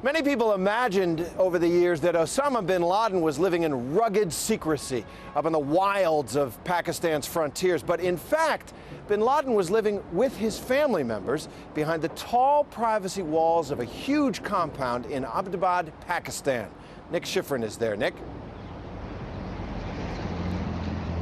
Many people imagined over the years that Osama Bin Laden was living in rugged secrecy up in the wilds of Pakistan's frontiers. But in fact, Bin Laden was living with his family members behind the tall privacy walls of a huge compound in Abbottabad, Pakistan. Nick Schifrin is there. Nick?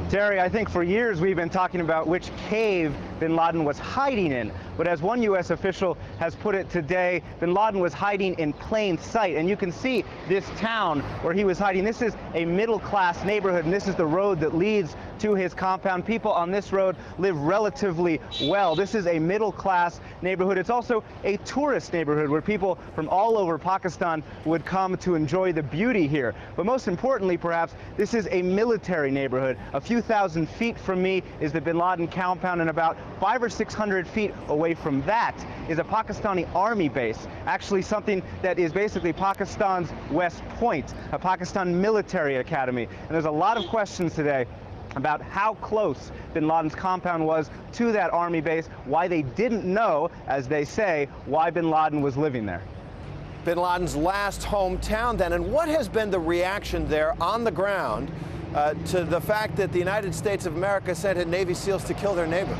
Terry, I think for years we've been talking about which cave Bin Laden was hiding in. But as one U.S. official has put it today, Bin Laden was hiding in plain sight. And you can see this town where he was hiding. This is a middle-class neighborhood, and this is the road that leads to his compound. People on this road live relatively well. This is a middle-class neighborhood. It's also a tourist neighborhood where people from all over Pakistan would come to enjoy the beauty here. But most importantly, perhaps, this is a military neighborhood. A few thousand feet from me is the Bin Laden compound, and about 500 or 600 feet away from that is a Pakistani army base, actually something that is basically Pakistan's West Point, a Pakistan military academy. And there's a lot of questions today about how close Bin Laden's compound was to that army base, why they didn't know, as they say, why Bin Laden was living there. Bin Laden's last hometown then, and what has been the reaction there on the ground to the fact that the United States of America sent in Navy SEALs to kill their neighbor?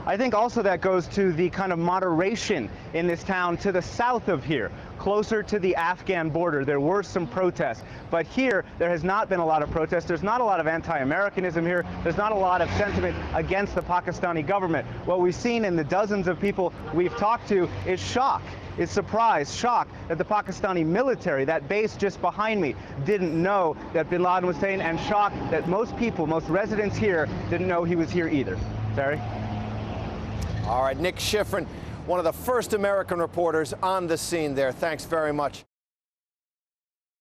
I think also that goes to the kind of moderation in this town to the south of here, closer to the Afghan border. There were some protests, but here there has not been a lot of protests. There's not a lot of anti-Americanism here. There's not a lot of sentiment against the Pakistani government. What we've seen in the dozens of people we've talked to is shock. Is surprise, shock that the Pakistani military, that base just behind me, didn't know that Bin Laden was staying, and shock that most people, most residents here, didn't know he was here either. Terry? All right, Nick Schifrin, one of the first American reporters on the scene there. Thanks very much.